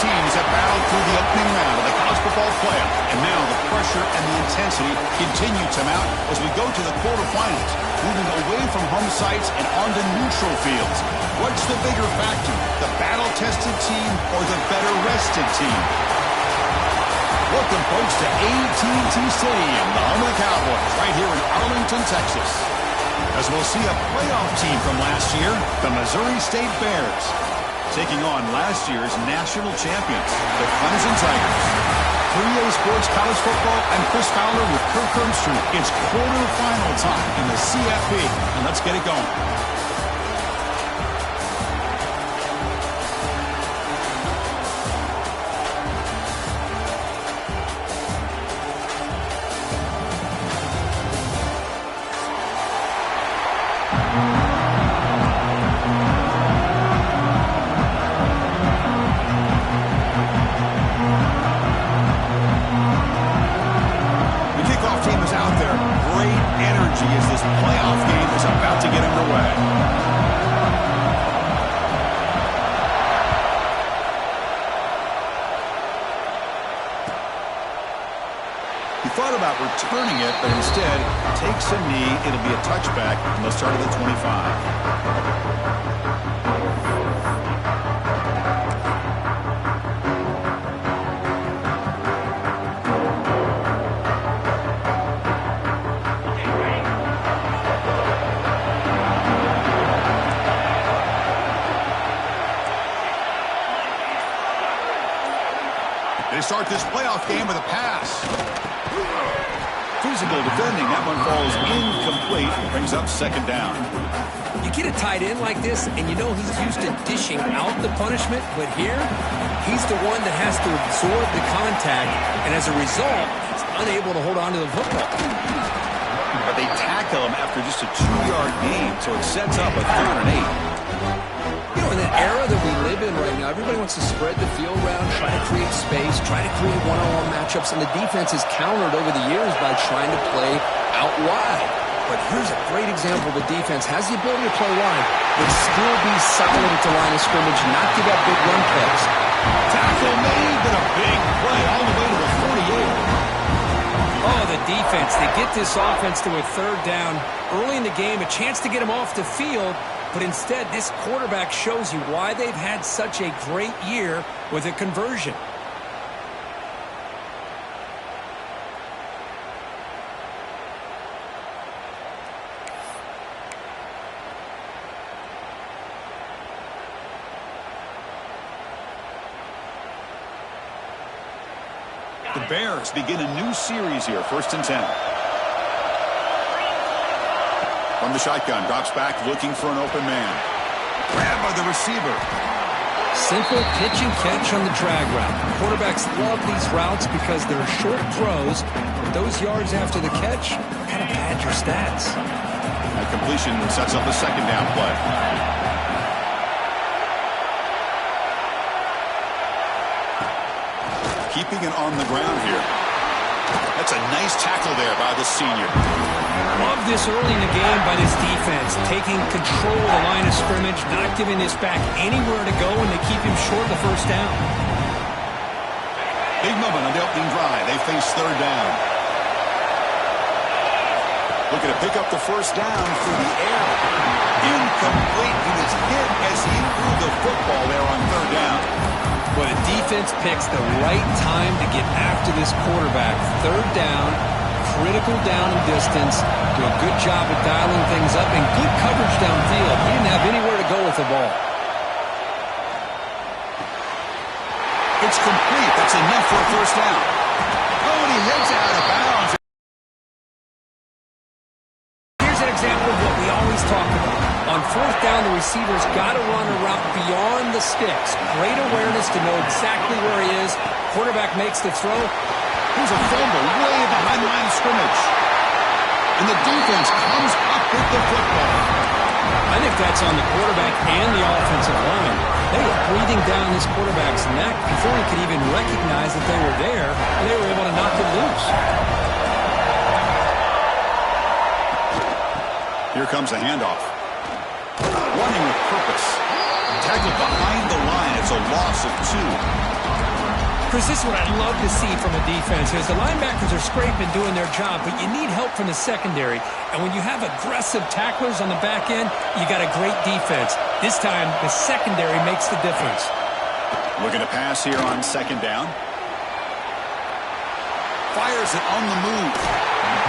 teams have battled through the opening round of the college football playoff, and now the pressure and the intensity continue to mount as we go to the quarterfinals, moving away from home sites and onto neutral fields. What's the bigger factor, the battle-tested team or the better-rested team? Welcome, folks, to AT&T Stadium, the home of the Cowboys, right here in Arlington, Texas. As we'll see a playoff team from last year, the Missouri State Bears, taking on last year's national champions, the Clemson Tigers. 3A Sports College Football, I'm Chris Fowler with Kirk Herbstreit. It's quarterfinal time in the CFP, and let's get it going. Returning it, but instead takes a knee. It'll be a touchback, and they'll start at the 25. They start this playoff game with a pass. Physical defending. That one falls incomplete. Brings up second down. You get a tight end like this, and you know he's used to dishing out the punishment, but here, he's the one that has to absorb the contact, and as a result, he's unable to hold on to the football. But they tackle him after just a 2-yard gain, so it sets up a 3rd and 8. You know, in the era that we live in right now, everybody wants to spread the field around, try to create space, try to create one-on-one matchups, and the defense has countered over the years by trying to play out wide. But here's a great example of a defense has the ability to play wide, but still be solid at the line of scrimmage, not give up big run plays. Tackle made, but a big play all the way to the 48. Oh, the defense. They get this offense to a 3rd down early in the game, a chance to get him off the field. But instead, this quarterback shows you why they've had such a great year with a conversion. The Bears begin a new series here, 1st and 10. From the shotgun, drops back, looking for an open man. Grabbed by the receiver. Simple pitch and catch on the drag route. Quarterbacks love these routes because they're short throws, but those yards after the catch kind of pad your stats. That completion sets up a 2nd down play. Keeping it on the ground here. That's a nice tackle there by the senior. Love this early in the game by this defense, taking control of the line of scrimmage, not giving this back anywhere to go, and they keep him short of the 1st down. Big moment on the opening drive. They face 3rd down. Looking to pick up the 1st down through the air. Incomplete. He was hit as he threw the football there on 3rd down. But a defense picks the right time to get after this quarterback. 3rd down, critical down and distance. Do a good job of dialing things up and good coverage downfield. He didn't have anywhere to go with the ball. It's complete. That's enough for a 1st down. Oh, and he hits out of bounds. Here's an example of what we always talk about. On 4th down, the receiver's got to run a route beyond the sticks. Great awareness to know exactly where he is. Quarterback makes the throw. Here's a fumble way behind the line of scrimmage. And the defense comes up with the football. I think that's on the quarterback and the offensive line. They were breathing down this quarterback's neck before he could even recognize that they were there, and they were able to knock it loose. Here comes a handoff. Running with purpose. Tackled behind the line. It's a loss of 2. Chris, this is what I'd love to see from a defense is the linebackers are scraping, doing their job, but you need help from the secondary. And when you have aggressive tacklers on the back end, you got a great defense. This time, the secondary makes the difference. Looking to pass here on second down. Fires it on the move.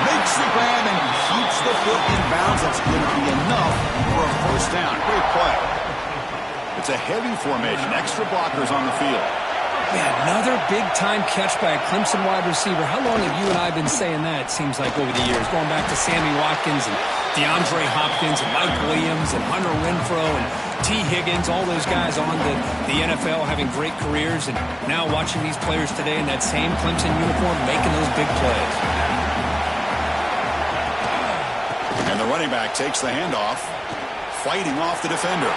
Makes the grab and keeps the foot in bounds. That's going to be enough for a first down. Great play. It's a heavy formation. Extra blockers on the field. Man, another big-time catch by a Clemson wide receiver. How long have you and I been saying that, it seems like, over the years? Going back to Sammy Watkins and DeAndre Hopkins and Mike Williams and Hunter Renfrow and T. Higgins, all those guys on the NFL having great careers, and now watching these players today in that same Clemson uniform making those big plays. And the running back takes the handoff, fighting off the defender.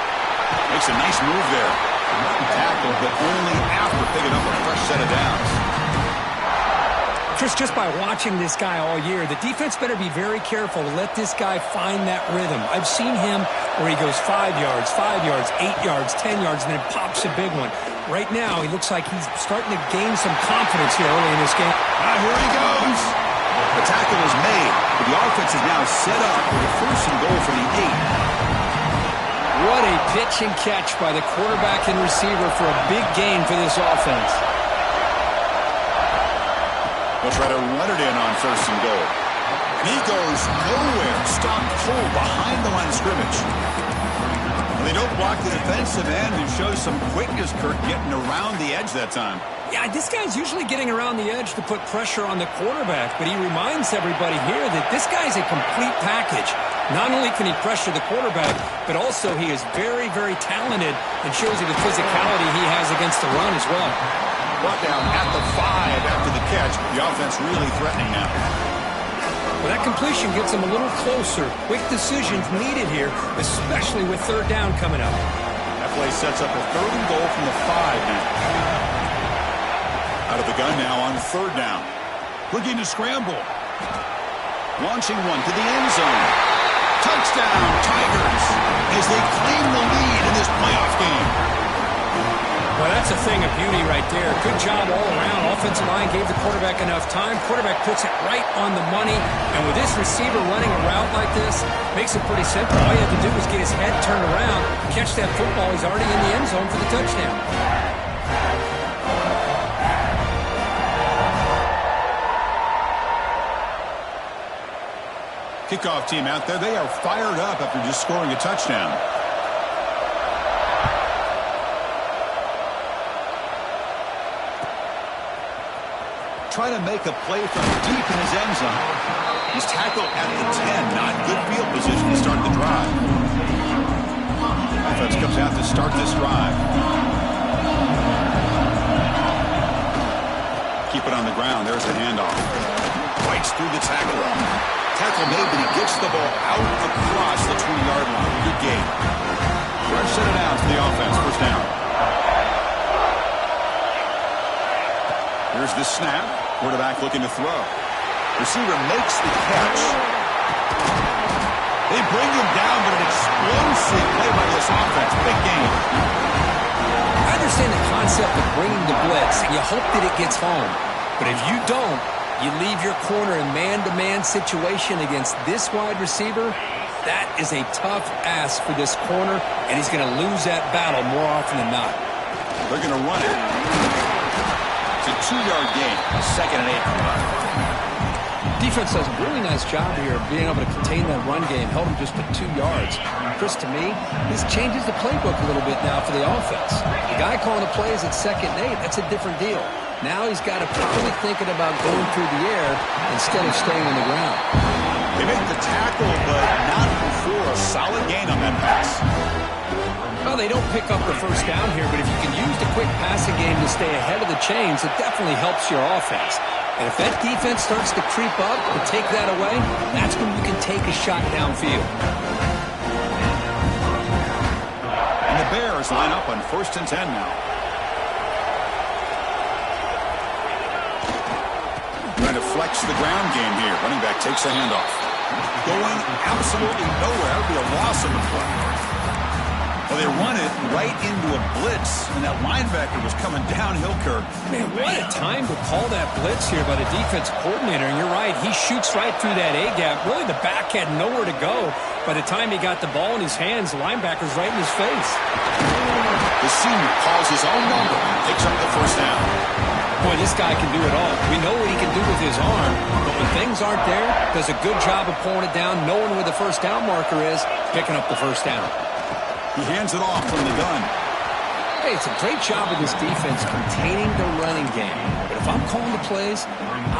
Makes a nice move there. Tackle, but only after picking up a fresh set of downs. Chris, just by watching this guy all year, the defense better be very careful to let this guy find that rhythm. I've seen him where he goes 5 yards, 8 yards, 10 yards, and then pops a big one. Right now, he looks like he's starting to gain some confidence here early in this game. Here he goes. The tackle is made, but the offense is now set up for the first and goal from the 8. What a pitch and catch by the quarterback and receiver for a big gain for this offense. They'll try to run it in on first and goal. And he goes nowhere. Stopped cold behind the line of scrimmage. And they don't block the defensive end and show some quickness, Kirk, getting around the edge that time. Yeah, this guy's usually getting around the edge to put pressure on the quarterback, but he reminds everybody here that this guy's a complete package. Not only can he pressure the quarterback, but also he is very, very talented and shows you the physicality he has against the run as well. Brought down at the 5 after the catch. The offense really threatening now. Well, that completion gets him a little closer. Quick decisions needed here, especially with third down coming up. That play sets up a third and goal from the 5 now. Out of the gun now on third down. Looking to scramble. Launching one to the end zone. Touchdown, Tigers, as they claim the lead in this playoff game. Well, that's a thing of beauty right there. Good job all around. Offensive line gave the quarterback enough time. Quarterback puts it right on the money. And with this receiver running a route like this, makes it pretty simple. All you have to do is get his head turned around, catch that football. He's already in the end zone for the touchdown. Kickoff team out there, they are fired up after just scoring a touchdown. Trying to make a play from deep in his end zone. He's tackled at the 10, not good field position to start the drive. Offense comes out to start this drive. Keep it on the ground, there's the handoff. Bites through the tackle. Tackle made, but he gets the ball out across the 20-yard line. Good game. Fresh set of downs for the offense. First down. Here's the snap. Quarterback looking to throw. Receiver makes the catch. They bring him down, but an explosive play by this offense. Big game. I understand the concept of bringing the blitz, and you hope that it gets home. But if you don't, you leave your corner in man-to-man situation against this wide receiver. That is a tough ask for this corner, and he's going to lose that battle more often than not. They're going to run it. It's a 2-yard gain. Second and 8. Defense does a really nice job here of being able to contain that run game. Held him just to 2 yards. Chris, to me, this changes the playbook a little bit now for the offense. The guy calling the plays at second and 8, that's a different deal. Now he's got to probably thinking about going through the air instead of staying on the ground. They make the tackle, but not before a solid gain on that pass. Well, they don't pick up the first down here, but if you can use the quick passing game to stay ahead of the chains, it definitely helps your offense. And if that defense starts to creep up and take that away, that's when you can take a shot downfield. And the Bears line up on 1st and 10 now. Trying to flex the ground game here. Running back takes a handoff. Going absolutely nowhere. It'll be a loss in the play. Well, they run it right into a blitz, and that linebacker was coming downhill, Kirk. Man, what a time to call that blitz here by the defense coordinator. And you're right, he shoots right through that A-gap. Really, the back had nowhere to go. By the time he got the ball in his hands, the linebacker's right in his face. The senior calls his own number and picks up the first down. Boy, this guy can do it all. We know what he can do with his arm, but when things aren't there, does a good job of pulling it down, knowing where the first down marker is, picking up the first down. He hands it off from the gun. Hey, it's a great job of this defense containing the running game. But if I'm calling the plays,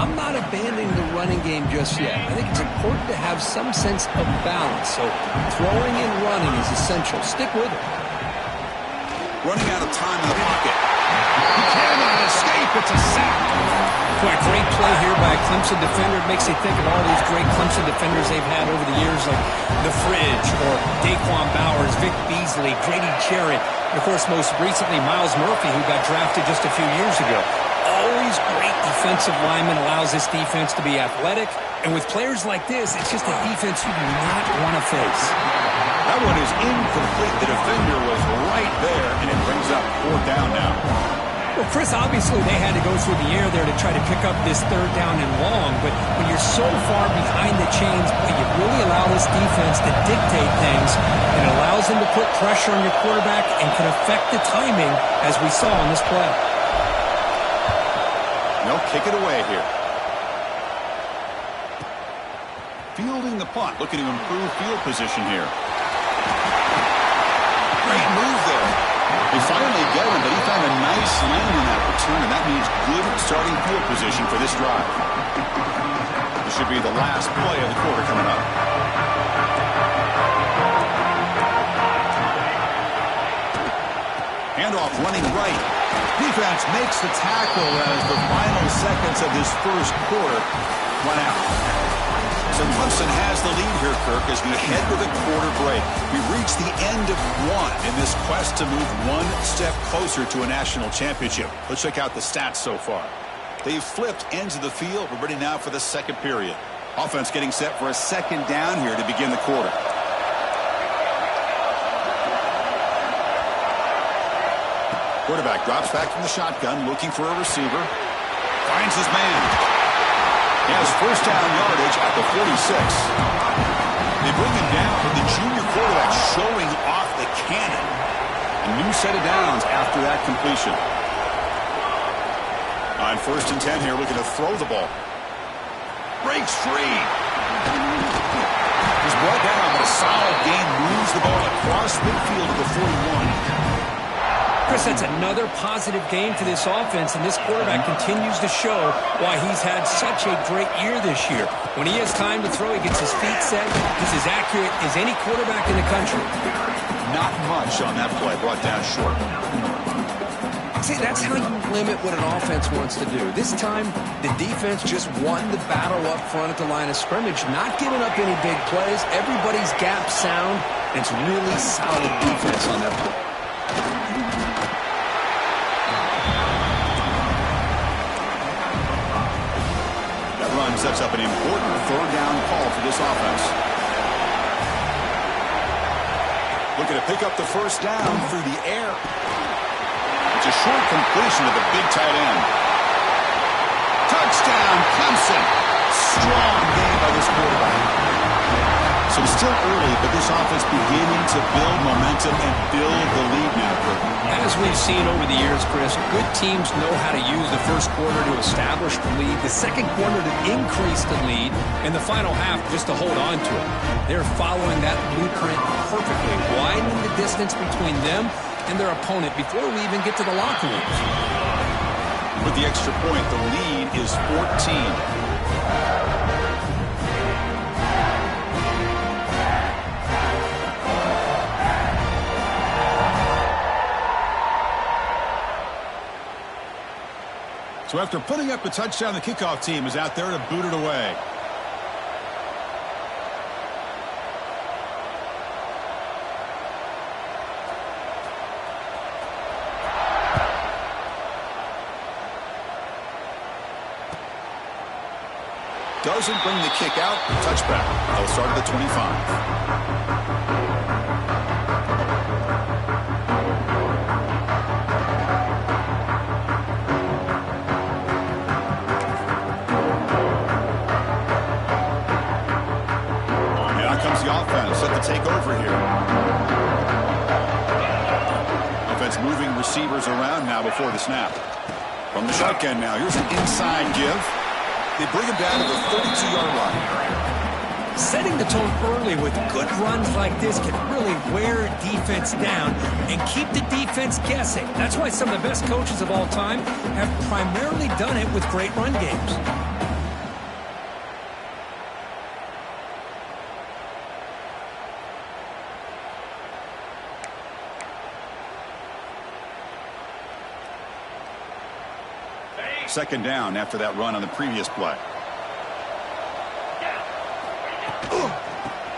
I'm not abandoning the running game just yet. I think it's important to have some sense of balance. So throwing and running is essential. Stick with it. Running out of time in the pocket. He cannot escape. It's a sack. Boy, a great play here by a Clemson defender. It makes you think of all these great Clemson defenders they've had over the years, like The Fridge or Daquan Bowers, Vic Beasley, Grady Jarrett, and, of course, most recently, Miles Murphy, who got drafted just a few years ago. Always great defensive lineman, allows this defense to be athletic. And with players like this, it's just a defense you do not want to face. That one is incomplete. The defender was right there, and it brings up fourth down now. Well, Chris, obviously they had to go through the air there to try to pick up this third down and long, but when you're so far behind the chains, you really allow this defense to dictate things. It allows them to put pressure on your quarterback and can affect the timing, as we saw on this play. They'll kick it away here. Fielding the punt, looking to improve field position here. Great move there. They finally get him, but he found a nice lane in that return, and that means good starting field position for this drive. This should be the last play of the quarter coming up. Handoff running right. Defense makes the tackle as the final seconds of this first quarter run out. So Clemson has the lead here, Kirk, as we head to the quarter break. We've reached the end of one in this quest to move one step closer to a national championship. Let's check out the stats so far. They've flipped ends of the field. We're ready now for the second period. Offense getting set for a second down here to begin the quarter. Quarterback drops back from the shotgun, looking for a receiver. Finds his man. He has first down yardage at the 46. They bring him down with the junior quarterback showing off the cannon. A new set of downs after that completion. On 1st and 10 here, looking to throw the ball. Breaks free. He's brought down, but a solid gain moves the ball across midfield to the 41. Chris, that's another positive game for this offense, and this quarterback continues to show why he's had such a great year this year. When he has time to throw, he gets his feet set. He's as accurate as any quarterback in the country. Not much on that play, brought down short. See, that's how you limit what an offense wants to do. This time, the defense just won the battle up front at the line of scrimmage, not giving up any big plays. Everybody's gap sound, and it's really solid defense on that play. Sets up an important third down call for this offense. Looking to pick up the first down through the air. It's a short completion to the big tight end. Touchdown, Clemson. Strong game by this quarterback. So it's still early, but this offense beginning to build momentum and build the lead now, Kirk. As we've seen over the years, Chris, good teams know how to use the first quarter to establish the lead, the second quarter to increase the lead, and the final half just to hold on to it. They're following that blueprint perfectly, widening the distance between them and their opponent before we even get to the locker rooms. With the extra point, the lead is 14. So after putting up the touchdown, the kickoff team is out there to boot it away. Doesn't bring the kick out. Touchback. They'll start at the 25. take over here. Offense moving receivers around now before the snap. From the shotgun now, here's an inside give. They bring him down to the 32-yard line. Setting the tone early with good runs like this can really wear defense down and keep the defense guessing. That's why some of the best coaches of all time have primarily done it with great run games. Second down after that run on the previous play.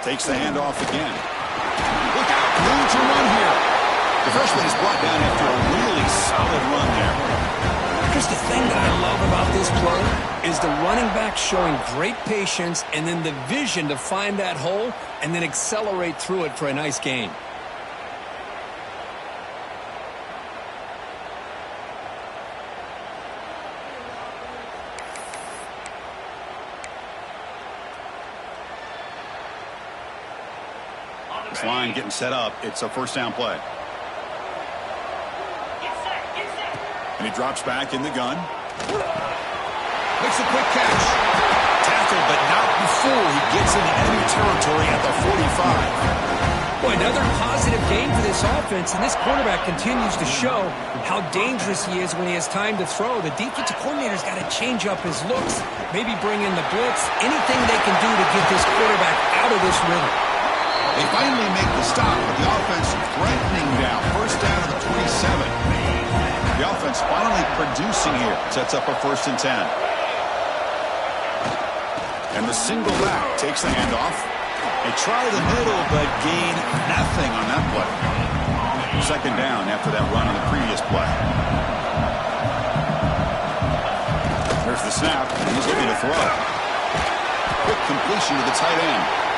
Takes the handoff again. Look out, room to run here. The freshman is brought down after a really solid run there. Just the thing that I love about this play is the running back showing great patience and then the vision to find that hole and then accelerate through it for a nice gain. This line getting set up. It's a first down play. And he drops back in the gun. Makes a quick catch. Tackled, but not before he gets into enemy territory at the 45. Boy, another positive game for this offense, and this quarterback continues to show how dangerous he is when he has time to throw. The defensive coordinator's got to change up his looks, maybe bring in the blitz, anything they can do to get this quarterback out of this rhythm. They finally make the stop, but the offense threatening down. First down to the 27. The offense finally producing here. Sets up a 1st and 10. And the single back takes the handoff. They try the middle, but gain nothing on that play. Second down after that run on the previous play. There's the snap, and he's looking to throw. Quick completion to the tight end.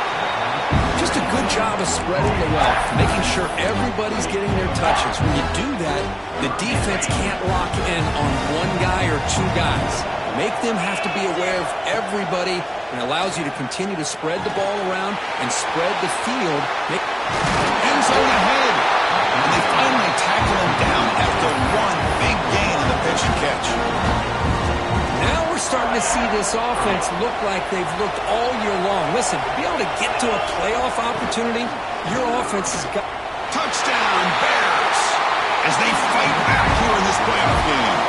Just a good job of spreading the wealth, making sure everybody's getting their touches. When you do that, the defense can't lock in on one guy or two guys. Make them have to be aware of everybody and allows you to continue to spread the ball around and spread the field. End zone ahead. And they finally tackle him down after one big gain on the pitch and catch. Now we're starting to see this offense look like they've looked all year long. Listen, to be able to get to a playoff opportunity, your offense has got... Touchdown, Bears, as they fight back here in this playoff game.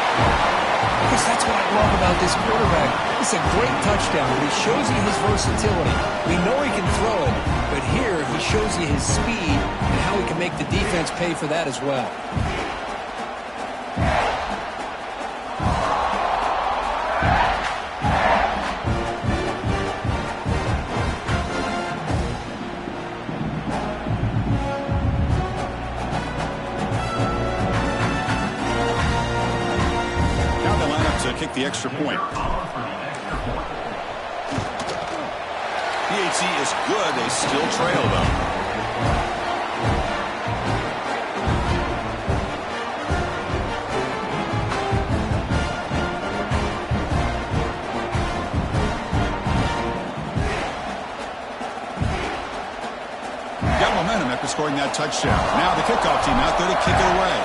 Because that's what I love about this quarterback. It's a great touchdown, but he shows you his versatility. We know he can throw it, but here he shows you his speed and how he can make the defense pay for that as well. Kick the extra point. PAT is good. They still trail, though. Got momentum after scoring that touchdown. Now the kickoff team out there to kick it away.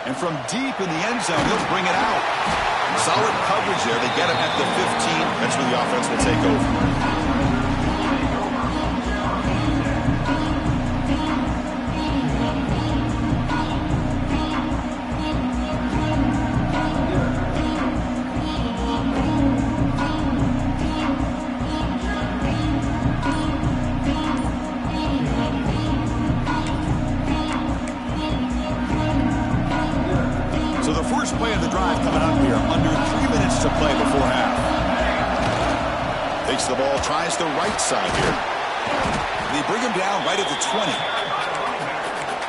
And from deep in the end zone, he'll bring it out. Solid coverage there. They get him at the 15. That's where the offense will take over. Play of the drive coming up here. Under 3 minutes to play before half. Takes the ball, tries the right side here. They bring him down right at the 20.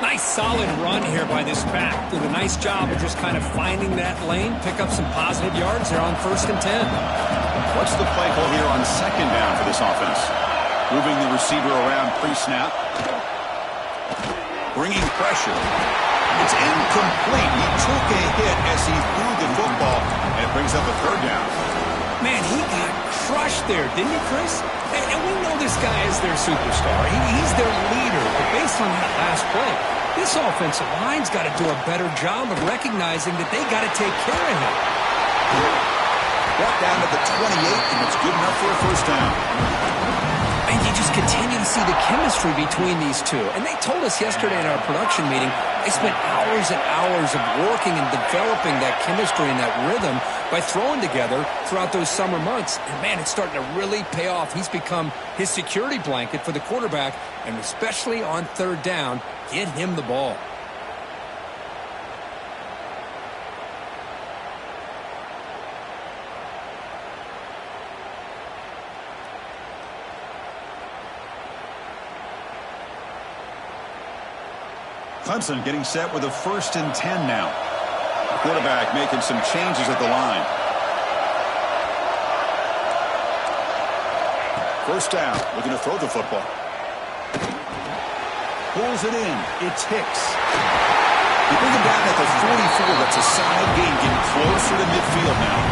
Nice solid run here by this back. Did a nice job of just kind of finding that lane, pick up some positive yards there on 1st and 10. What's the play call here on 2nd down for this offense? Moving the receiver around pre-snap. Bringing pressure. It's incomplete. He took a hit as he threw the football, and Brings up a third down. Man, he got crushed there, didn't he, Chris? And we know this guy is their superstar. He's their leader. But based on that last play, this offensive line's got to do a better job of recognizing that they got to take care of him. Brought down to the 28, and it's good enough for a first down. And you just continue to see the chemistry between these two. And they told us yesterday in our production meeting, they spent hours and hours of working and developing that chemistry and that rhythm by throwing together throughout those summer months. And, man, it's starting to really pay off. He's become his security blanket for the quarterback, and especially on third down, get him the ball. Clemson getting set with a 1st and 10 now. The quarterback making some changes at the line. First down, looking to throw the football. Pulls it in. It's Hicks. They bring him down at the 44. That's a side gain, getting closer to midfield now.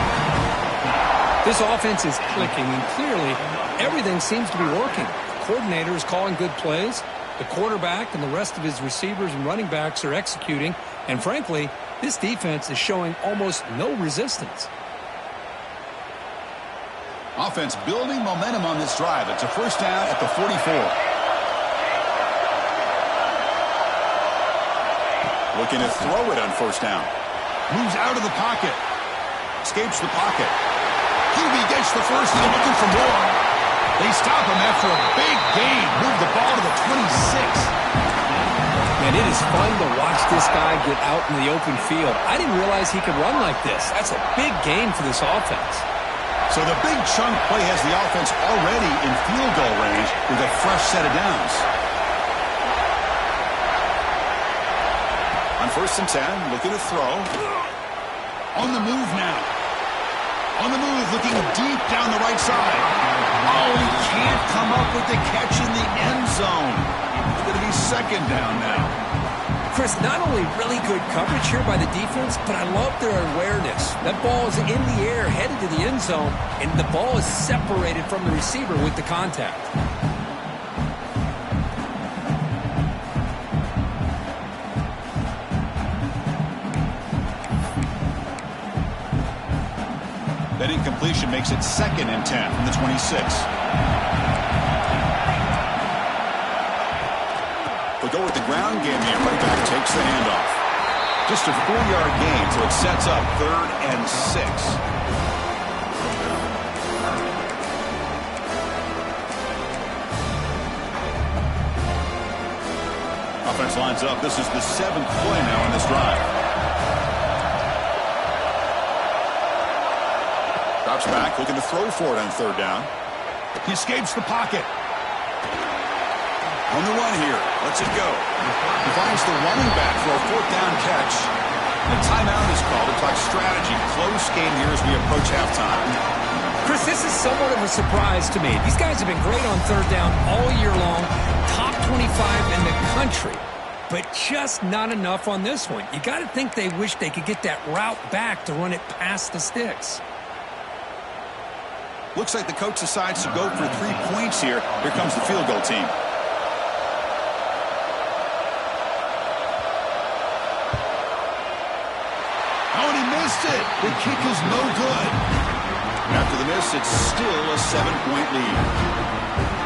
This offense is clicking, and clearly everything seems to be working. The coordinator is calling good plays. The quarterback and the rest of his receivers and running backs are executing. And frankly, this defense is showing almost no resistance. Offense building momentum on this drive. It's a first down at the 44. Looking to throw it on first down. Moves out of the pocket. Escapes the pocket. QB gets the first down, looking for more. They stop him after a big gain. Move the ball to the 26. Man, it is fun to watch this guy get out in the open field. I didn't realize he could run like this. That's a big gain for this offense. So the big chunk play has the offense already in field goal range with a fresh set of downs. On 1st and 10, looking to throw. On the move now. On the move, looking deep down the right side. Oh, he can't come up with the catch in the end zone. It's going to be 2nd down now. Chris, not only really good coverage here by the defense, but I love their awareness. That ball is in the air, headed to the end zone, and the ball is separated from the receiver with the contact. That incompletion makes it 2nd and 10 from the 26. We'll go with the ground game here. Running back takes the handoff. Just a 4-yard gain, so it sets up 3rd and 6. Offense lines up. This is the 7th play now on this drive. Drops back, looking to throw for it on 3rd down. He escapes the pocket. On the run here. Lets it go. He finds the running back for a 4th down catch. A timeout is called to talk strategy. Close game here as we approach halftime. Chris, this is somewhat of a surprise to me. These guys have been great on 3rd down all year long. Top 25 in the country. But just not enough on this one. You got to think they wish they could get that route back to run it past the sticks. Looks like the coach decides to go for 3 points here. Here comes the field goal team. Oh, and he missed it. The kick is no good. After the miss, it's still a 7-point lead.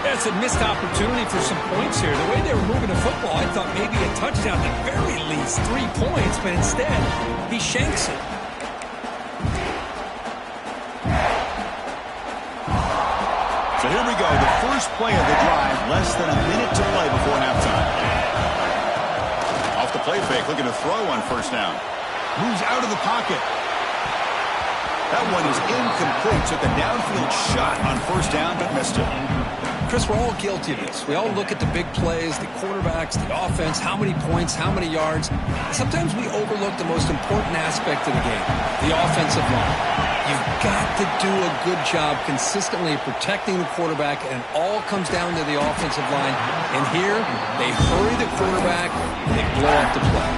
That's a missed opportunity for some points here. The way they were moving the football, I thought maybe a touchdown, at the very least 3 points, but instead, he shanks it. So here we go, the first play of the drive, less than a minute to play before halftime. Off the play fake, looking to throw on 1st down. Moves out of the pocket. That one is incomplete. Took a downfield shot on 1st down, but missed it. Chris, we're all guilty of this. We all look at the big plays, the quarterbacks, the offense, how many points, how many yards. Sometimes we overlook the most important aspect of the game, the offensive line. You've got to do a good job consistently protecting the quarterback, and it all comes down to the offensive line. And here, they hurry the quarterback, and they blow up the play.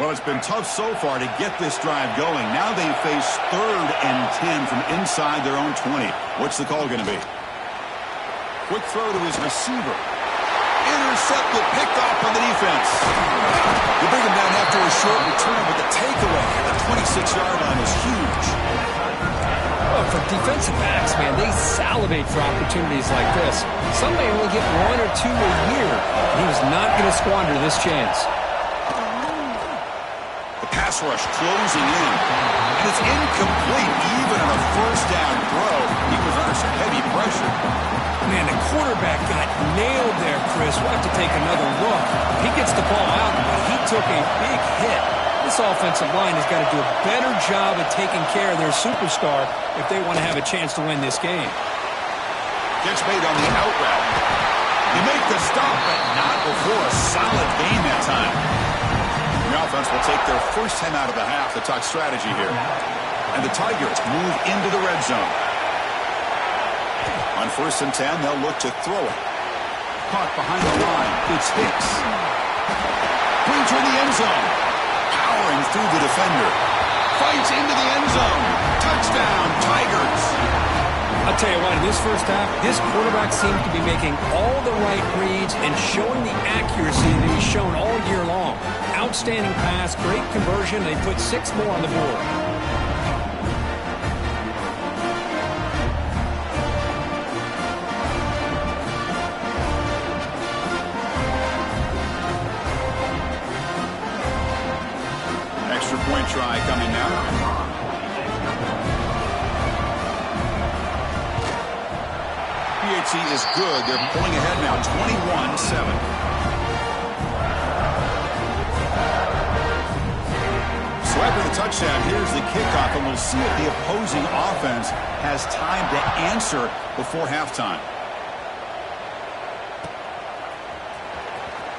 Well, it's been tough so far to get this drive going. Now they face 3rd and 10 from inside their own 20. What's the call going to be? Quick throw to his receiver. Intercepted, picked off on the defense. You bring him down after a short return, but the takeaway at the 26-yard line was huge. Well, for defensive backs, man, they salivate for opportunities like this. Some may only get 1 or 2 a year. He was not going to squander this chance. The pass rush closing in. And it's incomplete even on a first down throw. He was under some heavy pressure. Man, the quarterback got nailed there, Chris. We'll have to take another look. He gets the ball out, but he took a big hit. This offensive line has got to do a better job of taking care of their superstar if they want to have a chance to win this game. Gets made on the out route. They make the stop, but not before a solid gain that time. The offense will take their first 10 out of the half to talk strategy here. And the Tigers move into the red zone. On 1st and 10, they'll look to throw it. Caught behind the line. It's Hicks. Brings her in the end zone. Powering through the defender. Fights into the end zone. Touchdown, Tigers. I'll tell you what, in this first half, this quarterback seems to be making all the right reads and showing the accuracy that he's shown all year long. Outstanding pass, great conversion. They put 6 more on the board. Point try coming now. PHC is good. They're pulling ahead now, 21-7. So after the touchdown, here's the kickoff, and we'll see if the opposing offense has time to answer before halftime.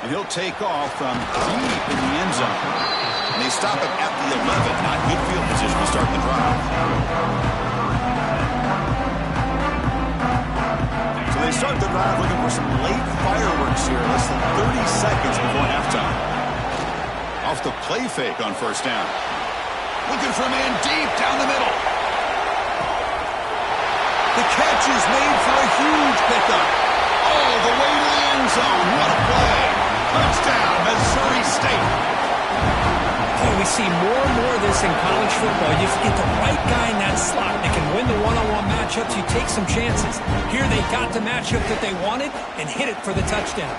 And he'll take off from deep in the end zone. And they stop him at the 11. Not good field position to start the drive. So they start the drive looking for some late fireworks here. Less than 30 seconds before halftime. Off the play fake on 1st down. Looking for a man deep down the middle. The catch is made for a huge pickup. All the way to the end zone. What a play. Touchdown, Missouri State. Boy, we see more and more of this in college football. You get the right guy in that slot that can win the one-on-one matchups. You take some chances. Here they got the matchup that they wanted and hit it for the touchdown.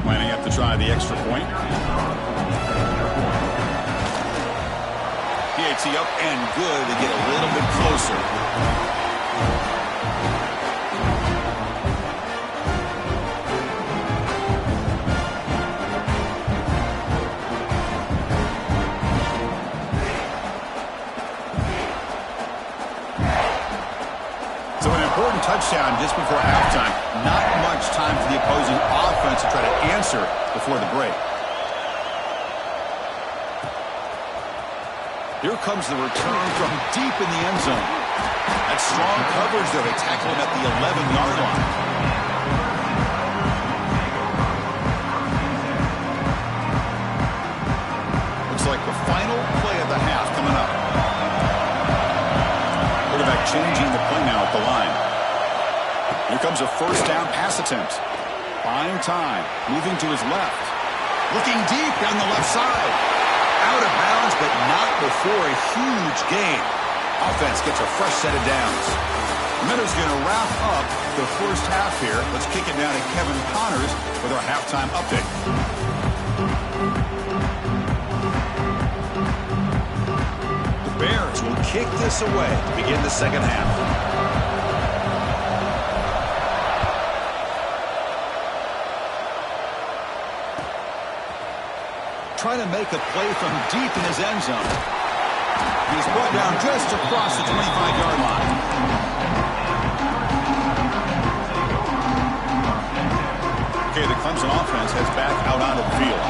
Lining up to try the extra point. PAT up and good to get a little bit closer. So an important touchdown just before halftime. Not much time for the opposing offense to try to answer before the break. Here comes the return from deep in the end zone. That's strong coverage there. They tackle him at the 11-yard line. Looks like the final play of the half coming up. Quarterback changing the play now at the line. Here comes a 1st down pass attempt. Buying time. Moving to his left. Looking deep down the left side. Out of bounds, but not before a huge gain. Offense gets a fresh set of downs. Minutes going to wrap up the first half here. Let's kick it down to Kevin Connors with our halftime update. The Bears will kick this away to begin the second half. Trying to make a play from deep in his end zone. He's brought down just across the 25-yard line. Okay, the Clemson offense heads back out onto the field.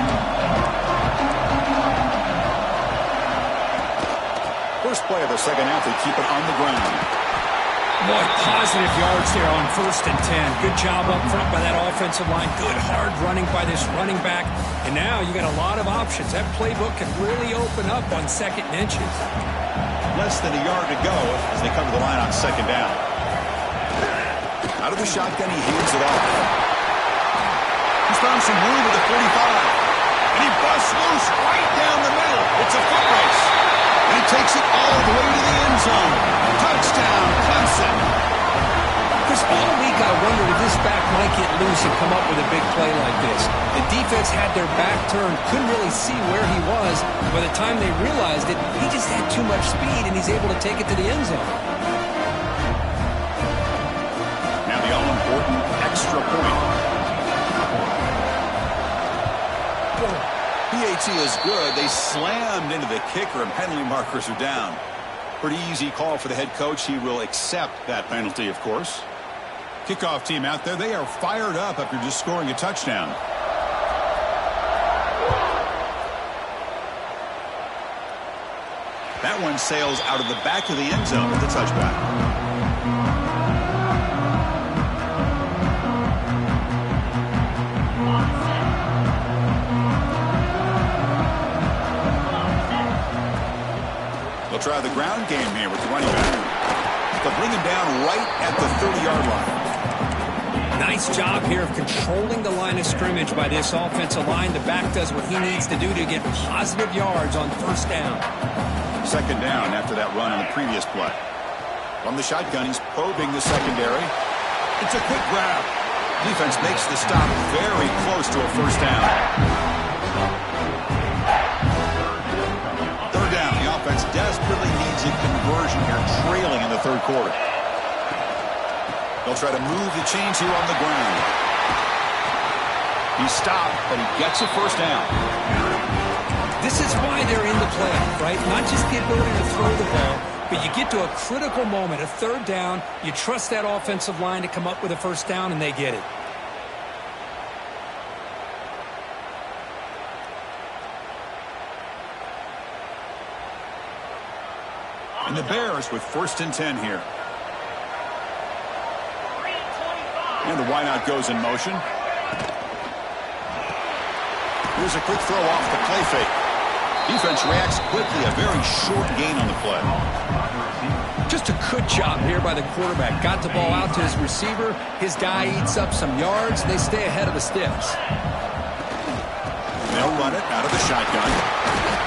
First play of the second half. They keep it on the ground. Boy, positive yards there on 1st and 10. Good job up front by that offensive line. Good hard running by this running back. And now you got a lot of options. That playbook can really open up on 2nd and inches. Less than a yard to go as they cover the line on 2nd down. Out of the shotgun, he hands it off. He's found some room at the 45. And he busts loose right down the middle. It's a foot race. And he takes it all the way to the end zone. Touchdown, Clemson. Chris, all week I wondered if this back might get loose and come up with a big play like this. The defense had their back turned, couldn't really see where he was. By the time they realized it, he just had too much speed, and he's able to take it to the end zone. Now the all-important extra point. PAT is good. They slammed into the kicker, and penalty markers are down. Pretty easy call for the head coach. He will accept that penalty, of course. Kickoff team out there, they are fired up after just scoring a touchdown. That one sails out of the back of the end zone with the touchback. Try the ground game here with the running back. They'll bring him down right at the 30-yard line. Nice job here of controlling the line of scrimmage by this offensive line. The back does what he needs to do to get positive yards on 1st down. 2nd down after that run on the previous play. From the shotgun, he's probing the secondary. It's a quick grab. Defense makes the stop very close to a 1st down. Desperately needs a conversion here, trailing in the 3rd quarter. They'll try to move the chains here on the ground. He stopped, but he gets a 1st down. This is why they're in the playoff, right? Not just the ability to throw the ball, but you get to a critical moment, a 3rd down, you trust that offensive line to come up with a 1st down, and they get it. And the Bears with 1st and 10 here. And the wideout goes in motion. Here's a quick throw off the play fake. Defense reacts quickly, a very short gain on the play. Just a good job here by the quarterback. Got the ball out to his receiver. His guy eats up some yards. They stay ahead of the sticks. They'll run it out of the shotgun.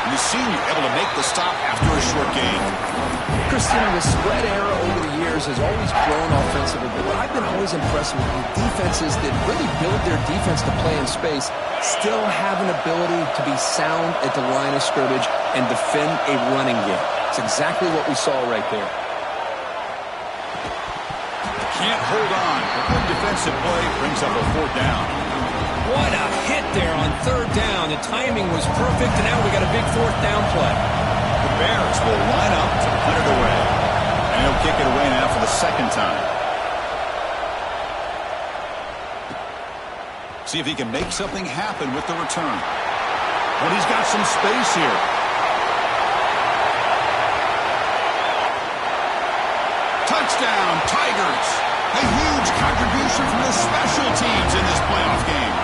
And the senior able to make the stop after a short gain. Christian, the spread era over the years has always grown offensively, but what I've been always impressed with defenses that really build their defense to play in space still have an ability to be sound at the line of scrimmage and defend a running game. It's exactly what we saw right there. Can't hold on. A good defensive play brings up a 4th down. What a hit there on 3rd down. The timing was perfect, and now we got a big 4th down play. The Bears will line up to punt it away. And he'll kick it away now for the 2nd time. See if he can make something happen with the return. But he's got some space here. Touchdown, Tigers. A huge contribution from the special teams in this playoff game.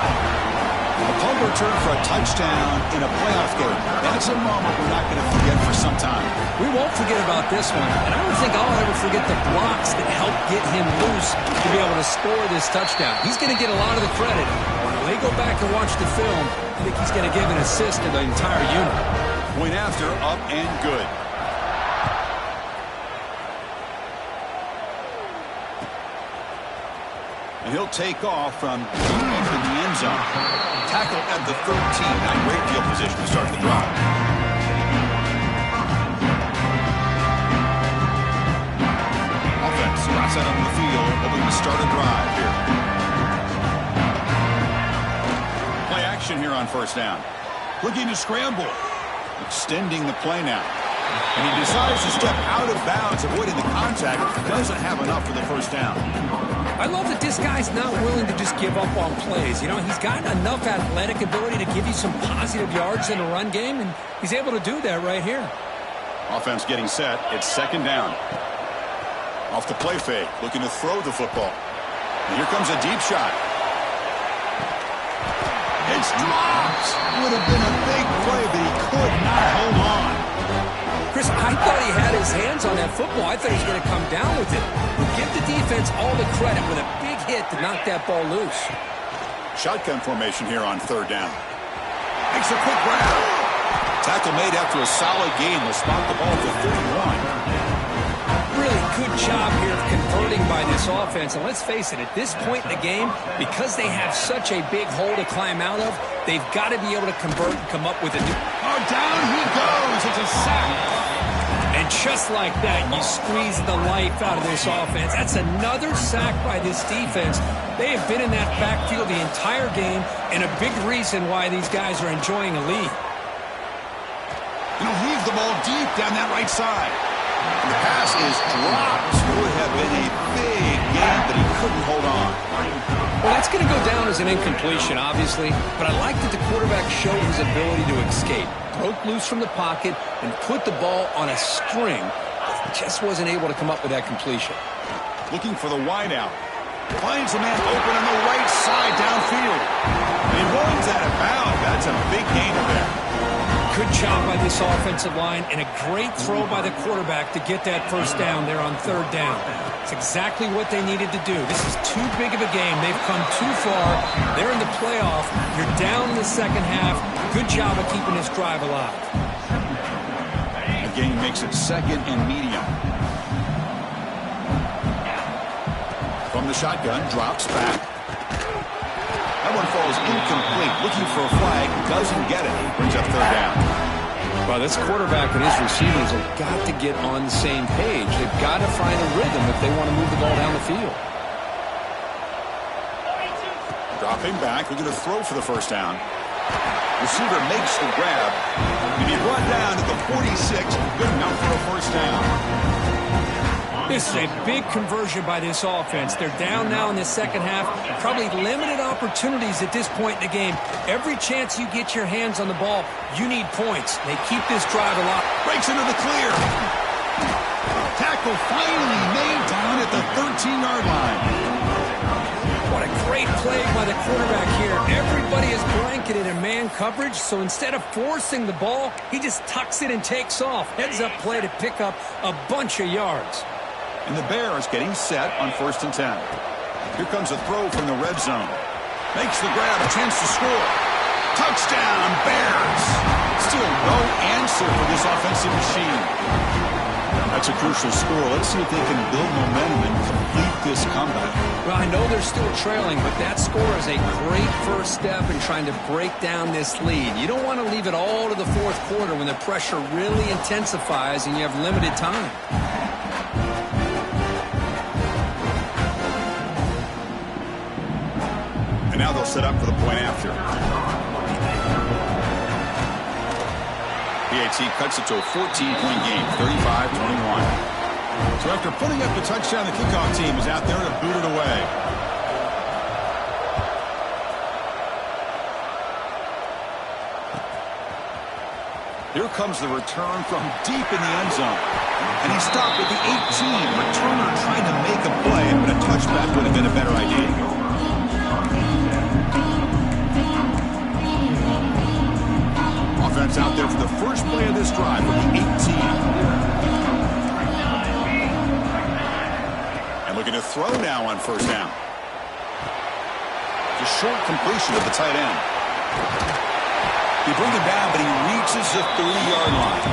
A punt return for a touchdown in a playoff game. That's a moment we're not going to forget for some time. We won't forget about this one, and I don't think I'll ever forget the blocks that helped get him loose to be able to score this touchdown. He's going to get a lot of the credit. When they go back and watch the film, I think he's going to give an assist to the entire unit. Point after, up and good. And he'll take off from deep in the end zone. Tackle at the 13. Not great field position to start the drive. Offense drops out on the field, hoping to start a drive here. Play action here on 1st down. Looking to scramble. Extending the play now. And he decides to step out of bounds, avoiding the contact. Doesn't have enough for the 1st down. I love that this guy's not willing to just give up on plays. You know, he's got enough athletic ability to give you some positive yards in a run game, and he's able to do that right here. Offense getting set. It's second down. Off the play fake, looking to throw the football. And here comes a deep shot. It's dropped. Would have been a big play, but he could not hold on. Chris, I thought he had his hands on that football. I thought he was going to come down with it. But give the defense all the credit with a big hit to knock that ball loose. Shotgun formation here on third down. Makes a quick grab. Tackle made after a solid gain. They'll spot the ball for 31. Really good job here of converting by this offense. And let's face it, at this point in the game, because they have such a big hole to climb out of, they've got to be able to convert and come up with a new... Oh, down he goes. It's a sack. And just like that, you squeeze the life out of this offense. That's another sack by this defense. They have been in that backfield the entire game, and a big reason why these guys are enjoying a lead. He'll heave the ball deep down that right side. The pass is dropped. Would have been a big gain, but he couldn't hold on. Well, that's going to go down as an incompletion, obviously, but I like that the quarterback showed his ability to escape. Broke loose from the pocket and put the ball on a string. Just wasn't able to come up with that completion. Looking for the wideout. Finds a man open on the right side downfield. And he runs out of bounds. That's a big gainer there. Good job by this offensive line and a great throw by the quarterback to get that first down there on third down. It's exactly what they needed to do. This is too big of a game. They've come too far. They're in the playoff. You're down in the second half. Good job of keeping this drive alive. The game makes it second and medium. From the shotgun, drops back. That one falls incomplete. Looking for a flag. Doesn't get it. Brings up third down. Well, this quarterback and his receivers have got to get on the same page. They've got to find a rhythm if they want to move the ball down the field. Dropping back. Looking to throw for the first down. Receiver makes the grab. And he brought down to the 46. Good enough for a first down. This is a big conversion by this offense. They're down now in the second half. Probably limited opportunities at this point in the game. Every chance you get your hands on the ball, you need points. They keep this drive alive. Breaks into the clear. Tackle finally made down at the 13-yard line. What a great play by the quarterback here. Everybody is blanketed in man coverage, so instead of forcing the ball, he just tucks it and takes off. Heads-up play to pick up a bunch of yards. And the Bears getting set on 1st and 10. Here comes a throw from the red zone. Makes the grab, a chance to score. Touchdown, Bears! Still no answer for this offensive machine. That's a crucial score. Let's see if they can build momentum and complete this comeback. Well, I know they're still trailing, but that score is a great first step in trying to break down this lead. You don't want to leave it all to the fourth quarter when the pressure really intensifies and you have limited time. Now they'll set up for the point after. PAT cuts it to a 14-point game, 35-21. So after putting up the touchdown, the kickoff team is out there to boot it away. Here comes the return from deep in the end zone. And he stopped at the 18. Returner trying to make a play, but a touchback would have been a better idea. Offense out there for the first play of this drive from the 18. And looking to throw now on first down. The short completion of the tight end. He brings him down, but he reaches the 30-yard line.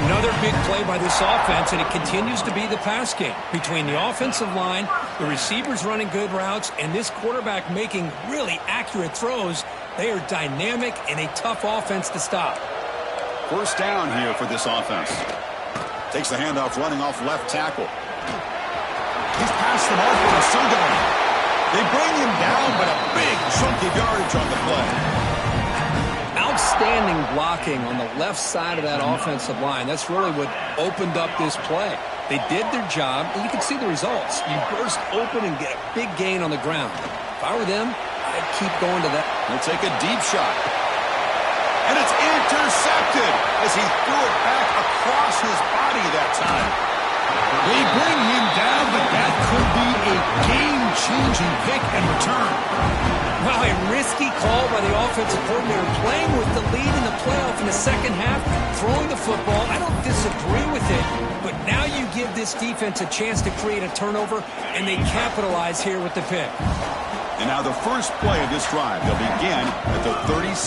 Another big play by this offense, and it continues to be the pass game. Between the offensive line, the receivers running good routes, and this quarterback making really accurate throws, they are dynamic and a tough offense to stop. First down here for this offense. Takes the handoff running off left tackle. He's past the mark with a still going. They bring him down, but a big chunk of yardage on the play. Outstanding blocking on the left side of that offensive line. That's really what opened up this play. They did their job, and you can see the results. You burst open and get a big gain on the ground. If I were them, I'd keep going to that. They'll take a deep shot. And it's intercepted as he threw it back across his body that time. They bring him down, but that could be a game-changing pick and return. Wow, a risky call by the offensive coordinator, playing with the lead in the playoff in the second half, throwing the football. I don't disagree with it, but now you give this defense a chance to create a turnover, and they capitalize here with the pick. And now the first play of this drive, they'll begin at the 36.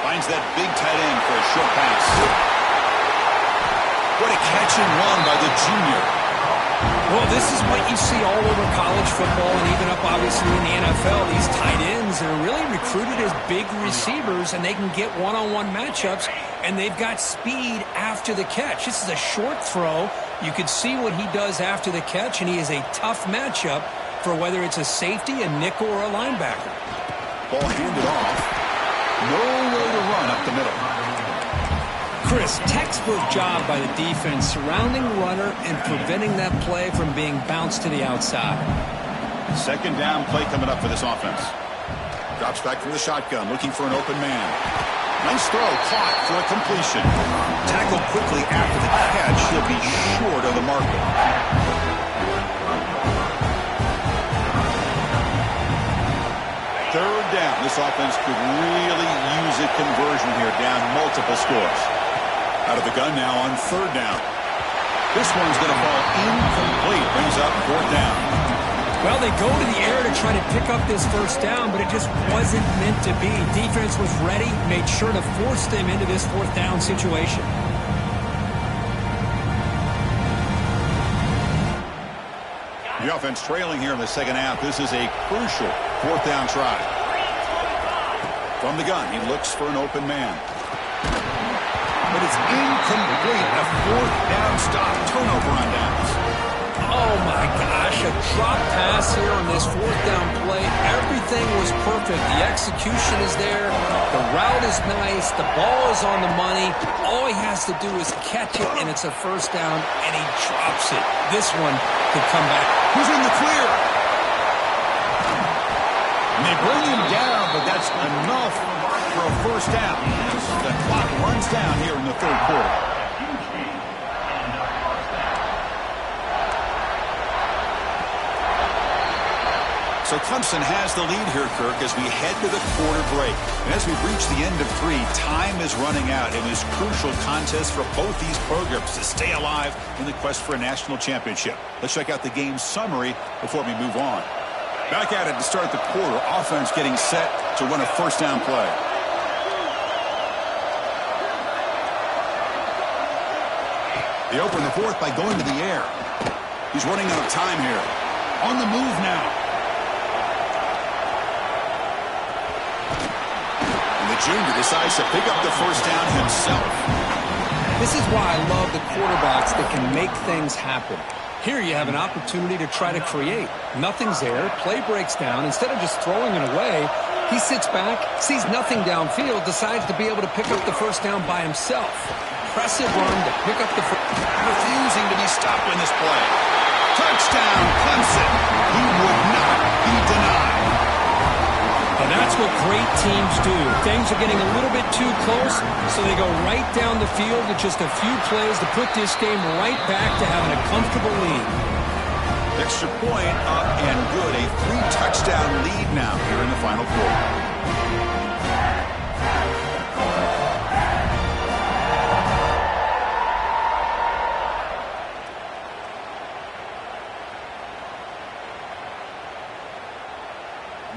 Finds that big tight end for a short pass. What a catch and run by the junior. Well, this is what you see all over college football and even up, obviously, in the NFL. These tight ends are really recruited as big receivers, and they can get one-on-one matchups, and they've got speed after the catch. This is a short throw. You can see what he does after the catch, and he is a tough matchup for whether it's a safety, a nickel, or a linebacker. Ball handed off. No way to run up the middle. Chris, textbook job by the defense surrounding the runner and preventing that play from being bounced to the outside. Second down play coming up for this offense. Drops back from the shotgun, looking for an open man. Nice throw, caught for a completion. Tackled quickly after the catch. He'll be short of the marker. Third down. This offense could really use a conversion here, down multiple scores. Out of the gun now on third down. This one's going to fall incomplete. Brings up fourth down. Well, they go to the air to try to pick up this first down, but it just wasn't meant to be. Defense was ready, made sure to force them into this fourth down situation. The offense trailing here in the second half. This is a crucial fourth down try. From the gun, he looks for an open man. But it's incomplete. A fourth down stop. Turnover on downs. Oh, my gosh. A drop pass here on this fourth down play. Everything was perfect. The execution is there. The route is nice. The ball is on the money. All he has to do is catch it, and it's a first down, and he drops it. This one could come back. He's in the clear. And they bring him down, but that's enough for a first down. The clock runs down here in the third quarter. So Clemson has the lead here, Kirk, as we head to the quarter break. And as we reach the end of three, time is running out in this crucial contest for both these programs to stay alive in the quest for a national championship. Let's check out the game summary before we move on. Back at it to start the quarter. Offense getting set to run a first down play. They open the fourth by going to the air. He's running out of time here. On the move now. And the junior decides to pick up the first down himself. This is why I love the quarterbacks that can make things happen. Here you have an opportunity to try to create. Nothing's there. Play breaks down. Instead of just throwing it away, he sits back, sees nothing downfield, decides to be able to pick up the first down by himself. Impressive run to pick up the first. Refusing to be stopped in this play. Touchdown, Clemson. He would not be denied. And that's what great teams do. Things are getting a little bit too close, so they go right down the field with just a few plays to put this game right back to having a comfortable lead. Extra point up and good. A 3-touchdown lead now here in the final quarter.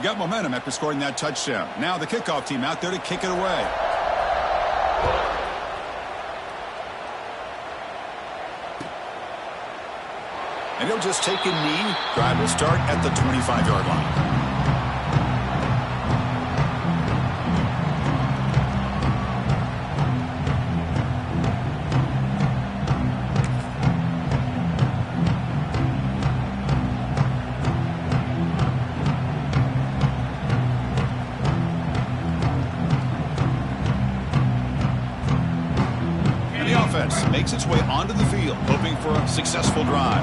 Got momentum after scoring that touchdown. Now the kickoff team out there to kick it away. And he'll just take a knee. Drive will start at the 25-yard line. Makes its way onto the field, hoping for a successful drive.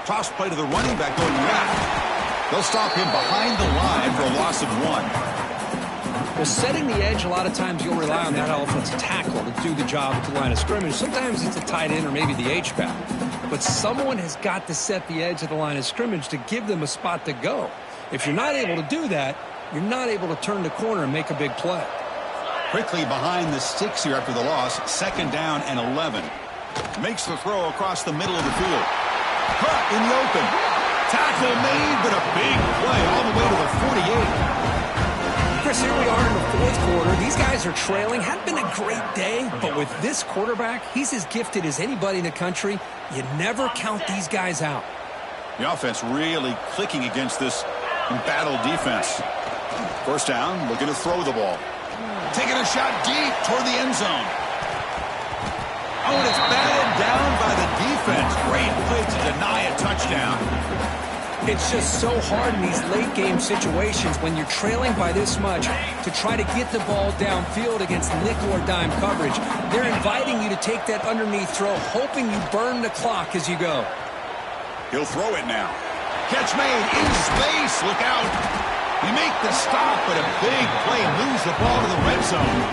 Toss play to the running back going left. They'll stop him behind the line for a loss of 1. Well, setting the edge, a lot of times you'll rely on that offensive tackle to do the job at the line of scrimmage. Sometimes it's a tight end or maybe the H-back. But someone has got to set the edge of the line of scrimmage to give them a spot to go. If you're not able to do that, you're not able to turn the corner and make a big play. Quickly behind the sticks here after the loss. 2nd down and 11. Makes the throw across the middle of the field. Cut in the open. Tackle made, but a big play all the way to the 48. Chris, here we are in the 4th quarter. These guys are trailing. Hadn't been a great day, but with this quarterback, he's as gifted as anybody in the country. You never count these guys out. The offense really clicking against this embattled defense. 1st down, looking to throw the ball. Taking a shot deep toward the end zone. Oh, and it's batted down by the defense. Great play to deny a touchdown. It's just so hard in these late-game situations when you're trailing by this much to try to get the ball downfield against nickel or dime coverage. They're inviting you to take that underneath throw, hoping you burn the clock as you go. He'll throw it now. Catch made in space. Look out. You make the stop, but a big play moves the ball to the red zone.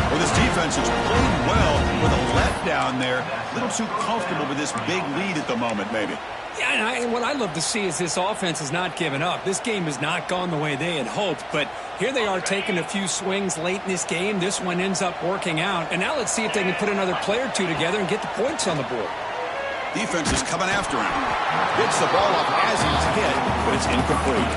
Well, this defense has played well with a letdown there. A little too comfortable with this big lead at the moment, maybe. Yeah, and what I love to see is this offense has not given up. This game has not gone the way they had hoped, but here they are taking a few swings late in this game. This one ends up working out, and now let's see if they can put another play or two together and get the points on the board. Defense is coming after him. Hits the ball up as he's hit, but it's incomplete.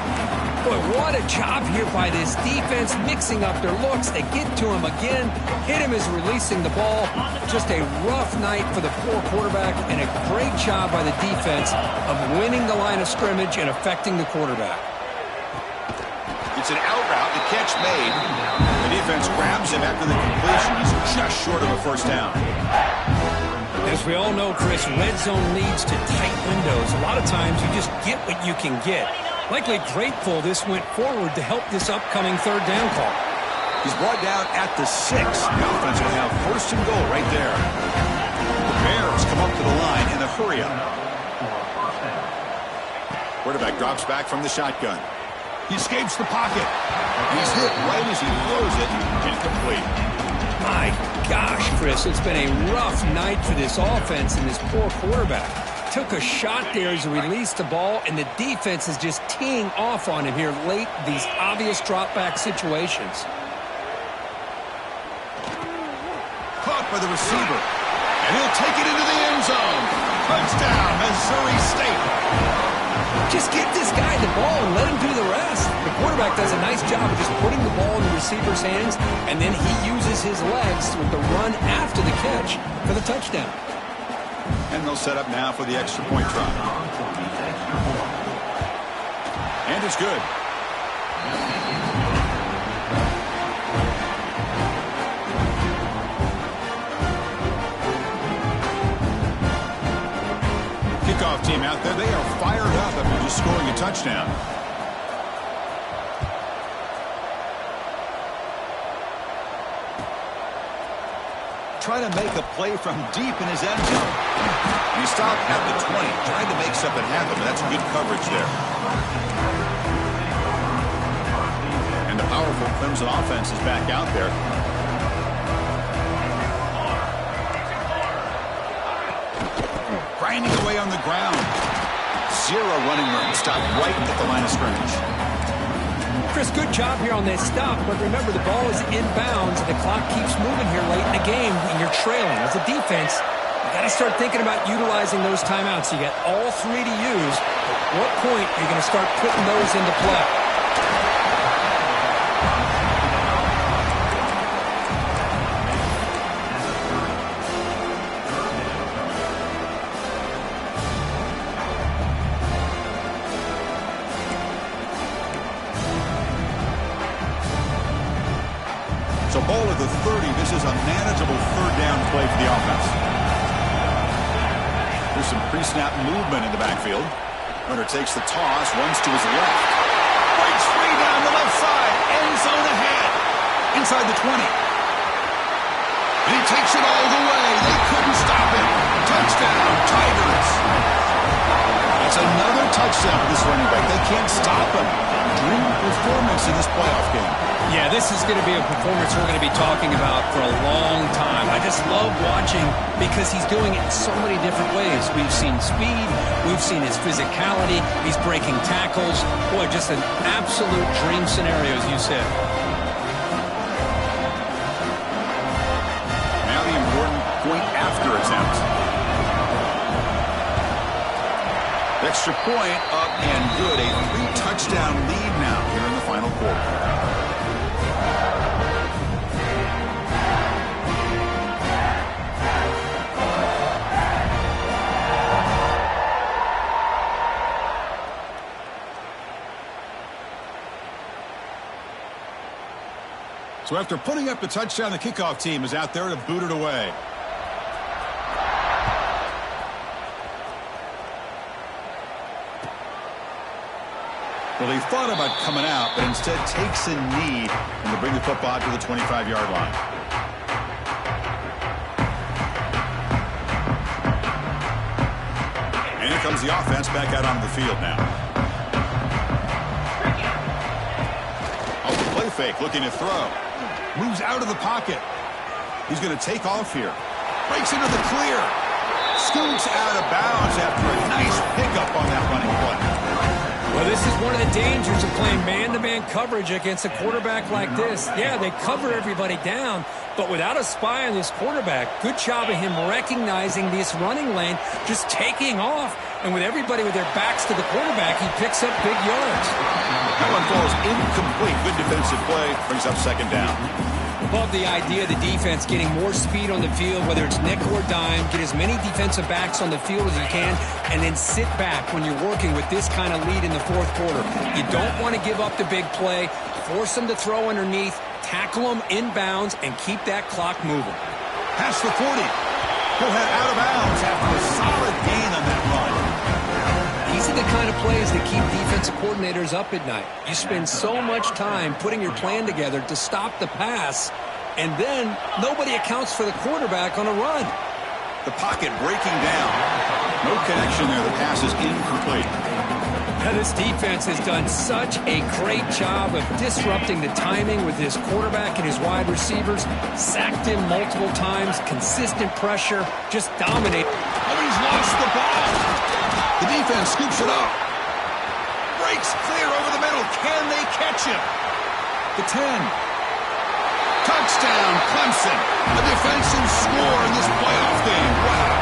Boy, what a job here by this defense, mixing up their looks. They get to him again, hit him as releasing the ball. Just a rough night for the poor quarterback, and a great job by the defense of winning the line of scrimmage and affecting the quarterback. It's an out route, the catch made. The defense grabs him after the completion. He's just short of a 1st down. As we all know, Chris, red zone leads to tight windows. A lot of times you just get what you can get. Likely grateful this went forward to help this upcoming 3rd down call. He's brought down at the 6. The offense will have 1st and goal right there. The Bears come up to the line in the hurry-up. Quarterback drops back from the shotgun. He escapes the pocket. He's hit right as he throws it. Incomplete. My gosh, Chris, it's been a rough night for this offense and this poor quarterback. Took a shot there as he released the ball, and the defense is just teeing off on him here late, these obvious drop-back situations. Caught by the receiver, and he'll take it into the end zone. Touchdown, Missouri State. Just get this guy the ball and let him do the rest. The quarterback does a nice job of just putting the ball in the receiver's hands, and then he uses his legs with the run after the catch for the touchdown. And they'll set up now for the extra point try. And it's good. Kickoff team out there, they are fired up after just scoring a touchdown. Trying to make a play from deep in his end zone. He stopped at the 20, trying to make something happen, but that's good coverage there. And the powerful Clemson offense is back out there. Grinding away on the ground. 0 running room. Stopped right at the line of scrimmage. Chris, good job here on this stop, but remember the ball is inbounds and the clock keeps moving here late in the game and you're trailing. As a defense, you got to start thinking about utilizing those timeouts. You got all 3 to use. At what point are you going to start putting those into play? So ball at the 30. This is a manageable 3rd down play for the offense. There's some pre-snap movement in the backfield. Runner takes the toss, runs to his left. Breaks free down the left side. End zone ahead. Inside the 20. And he takes it all the way. They couldn't stop him. Touchdown, Tigers. It's another touchdown for this running back. They can't stop him. Dream performance in this playoff game. Yeah, this is going to be a performance we're going to be talking about for a long time. I just love watching because he's doing it in so many different ways. We've seen speed. We've seen his physicality. He's breaking tackles. Boy, just an absolute dream scenario, as you said. Now the important point after attempt. Extra point up and good. A 3-touchdown lead now here in the final quarter. So after putting up the touchdown, the kickoff team is out there to boot it away. Well, he thought about coming out, but instead takes a knee and to bring the football to the 25-yard line. And here comes the offense back out onto the field now. Off the play fake, looking to throw. Moves out of the pocket. He's going to take off here. Breaks into the clear. Scoots out of bounds after a nice pickup on that running play. Well, this is one of the dangers of playing man-to-man coverage against a quarterback like this. Yeah, they cover everybody down, but without a spy on this quarterback, good job of him recognizing this running lane, just taking off, and with everybody with their backs to the quarterback, he picks up big yards. That one falls incomplete. Good defensive play. Brings up second down. Love the idea of the defense getting more speed on the field, whether it's nickel or dime, get as many defensive backs on the field as you can, and then sit back when you're working with this kind of lead in the fourth quarter. You don't want to give up the big play, force them to throw underneath, tackle them inbounds, and keep that clock moving. Past the 40. He'll head out of bounds after a solid gain on that run. These are the kind of plays that keep defensive coordinators up at night. You spend so much time putting your plan together to stop the pass, and then nobody accounts for the quarterback on a run. The pocket breaking down. No connection there. The pass is incomplete. Now, this defense has done such a great job of disrupting the timing with his quarterback and his wide receivers. Sacked him multiple times, consistent pressure, just dominate. Oh, he's lost the ball. The defense scoops it up. Breaks clear over the middle. Can they catch him? The 10. Touchdown, Clemson. A defensive score in this playoff game. Wow.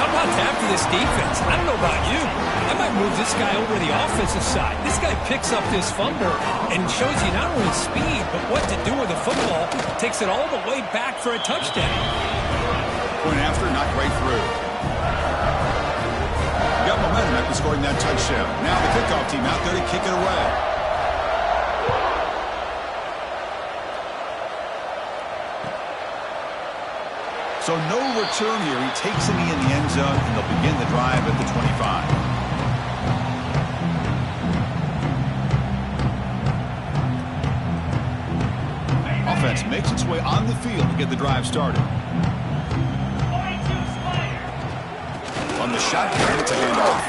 How about that for this defense? I don't know about you. I might move this guy over to the offensive side. This guy picks up this fumble and shows you not only speed, but what to do with the football. Takes it all the way back for a touchdown. Point after, knocked right through. Got momentum after scoring that touchdown. Now the kickoff team out there to kick it away. So no return here. He takes a knee in the end zone, and they'll begin the drive at the 25. Offense makes its way on the field to get the drive started. On the shotgun, it's a handoff.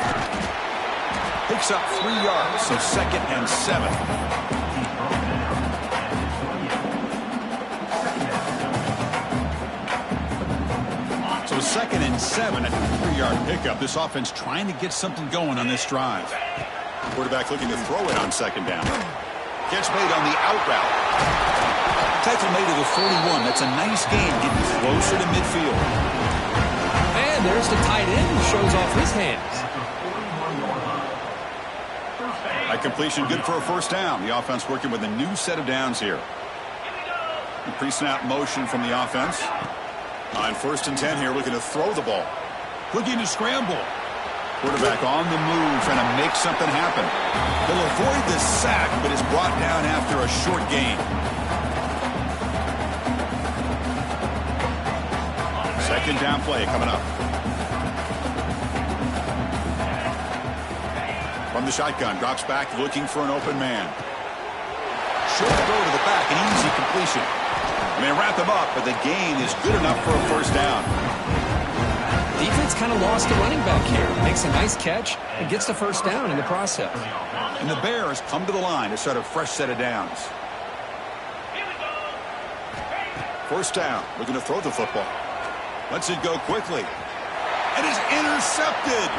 Picks up 3 yards, so 2nd and 7. So 2nd and 7 at the 3-yard pickup. This offense trying to get something going on this drive. Quarterback looking to throw it on 2nd down. Catch made on the out route. Tackle made to the 41. That's a nice gain, getting closer to midfield. And there's the tight end who shows off his hands. High completion, good for a first down. The offense working with a new set of downs here. Pre-snap motion from the offense. On 1st and 10 here, looking to throw the ball. Looking to scramble. Quarterback on the move, trying to make something happen. He'll avoid the sack, but is brought down after a short gain. 2nd down play coming up. From the shotgun, drops back, looking for an open man. Short throw to the back, an easy completion. And they wrap him up, but the gain is good enough for a first down. defense kind of lost a running back here. Makes a nice catch and gets the first down in the process. And the Bears come to the line to start a fresh set of downs. First down. Looking to throw the football. Lets it go quickly. And is intercepted.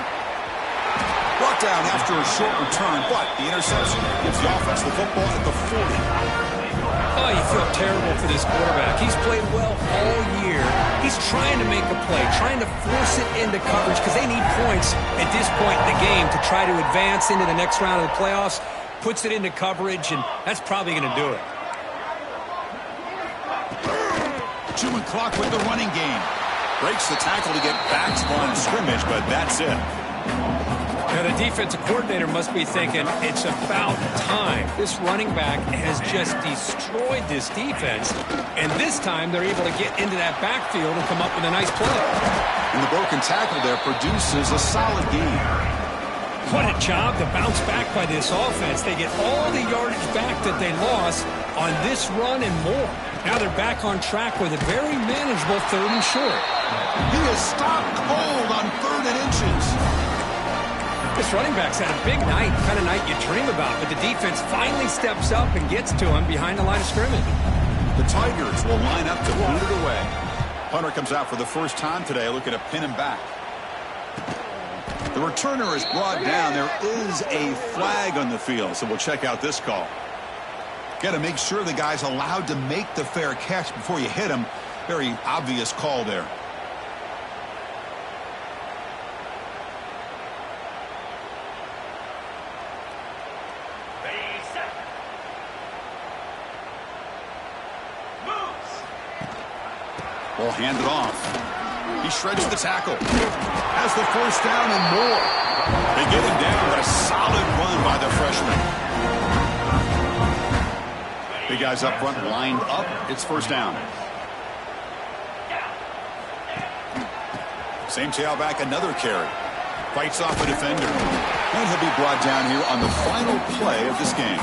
Brought down after a short return, but the interception gives the offense the football at the 40. Oh, you feel terrible for this quarterback. He's played well all year. He's trying to make a play, trying to force it into coverage because they need points at this point in the game to try to advance into the next round of the playoffs. Puts it into coverage, and that's probably going to do it. Chewing clock with the running game. Breaks the tackle to get back to the line of scrimmage, but that's it. Now, the defensive coordinator must be thinking, it's about time. This running back has just destroyed this defense, and this time they're able to get into that backfield and come up with a nice play. And the broken tackle there produces a solid game. What a job to bounce back by this offense. They get all the yardage back that they lost on this run and more. Now they're back on track with a very manageable 3rd and short. He is stopped cold on 3rd and inches. This running back's had a big night, the kind of night you dream about, but the defense finally steps up and gets to him behind the line of scrimmage. The Tigers will line up to boot it away. Punter comes out for the first time today, looking to pin him back. The returner is brought down. There is a flag on the field, so we'll check out this call. Got to make sure the guy's allowed to make the fair catch before you hit him. Very obvious call there. Ball handed off. He shreds the tackle. Has the first down and more. They get him down, but a solid run by the freshman. Big guys up front lined up. It's first down. Same tailback, another carry. Fights off a defender. And he'll be brought down here on the final play of this game.